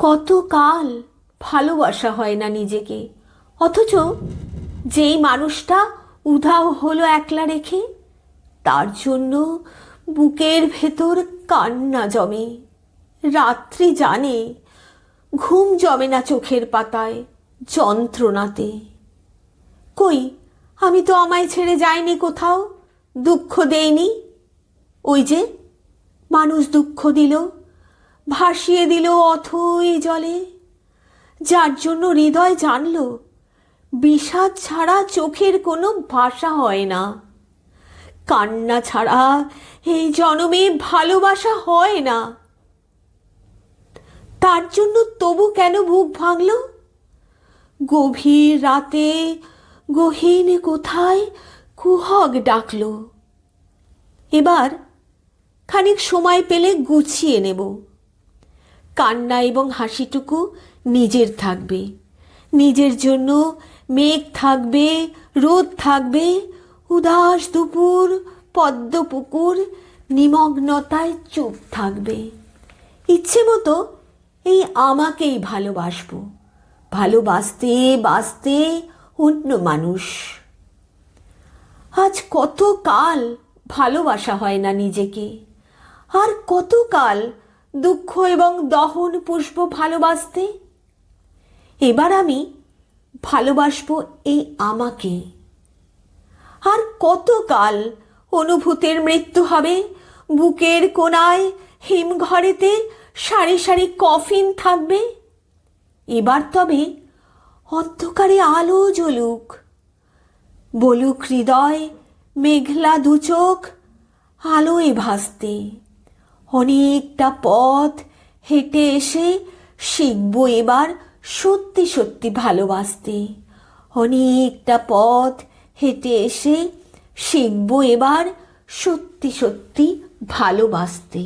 কত কাল ভালোবাসা হয় না নিজেকে, অথচ যেই মানুষটা উধাও হলো একলা রেখে, তার জন্য বুকের ভেতর কান্না জমে। রাত্রি জানে ঘুম জমে না চোখের পাতায় যন্ত্রণাতে। কই, আমি তো আমায় ছেড়ে যাইনি কোথাও, দুঃখ দেইনি। ওই যে মানুষ দুঃখ দিল, ভাসিয়ে দিল অথই জলে, যার জন্য হৃদয় জানল বিষাদ ছাড়া চোখের কোনো ভাষা হয় না, কান্না ছাড়া এই জনমে ভালোবাসা হয় না। তার জন্য তবু কেন বুক ভাঙল? গভীর রাতে গহীন কোথায় কুহক ডাকল। এবার খানিক সময় পেলে গুছিয়ে নেব। কান্না এবং হাসিটুকু নিজের থাকবে, নিজের জন্য মেঘ থাকবে, রোদ থাকবে, উদাস দুপুর, পদ্ম পুকুর নিমগ্নতায় চুপ থাকবে। ইচ্ছে মতো এই আমাকেই ভালোবাসবো, ভালোবাসতে বাসতে অন্য মানুষ। আজ কত কাল ভালোবাসা হয় না নিজেকে, আর কত কাল দুঃখ এবং দহন পুষ্প ভালোবাসতে। এবার আমি ভালোবাসবো এই আমাকে। আর কত কাল অনুভূতির মৃত্যু হবে, বুকের কোণায় হিমঘরেতে সারি সারি কফিন থাকবে। এবার তবে অন্ধকারে আলো জ্বলুক, বলুক হৃদয় মেঘলা দুচোখ আলোয় ভাসতে। অনেকটা পথ হেঁটে এসে শিখবো এবার সত্যি সত্যি ভালোবাসতে। অনেকটা পথ হেঁটে এসে শিখবো এবার সত্যি সত্যি ভালোবাসতে।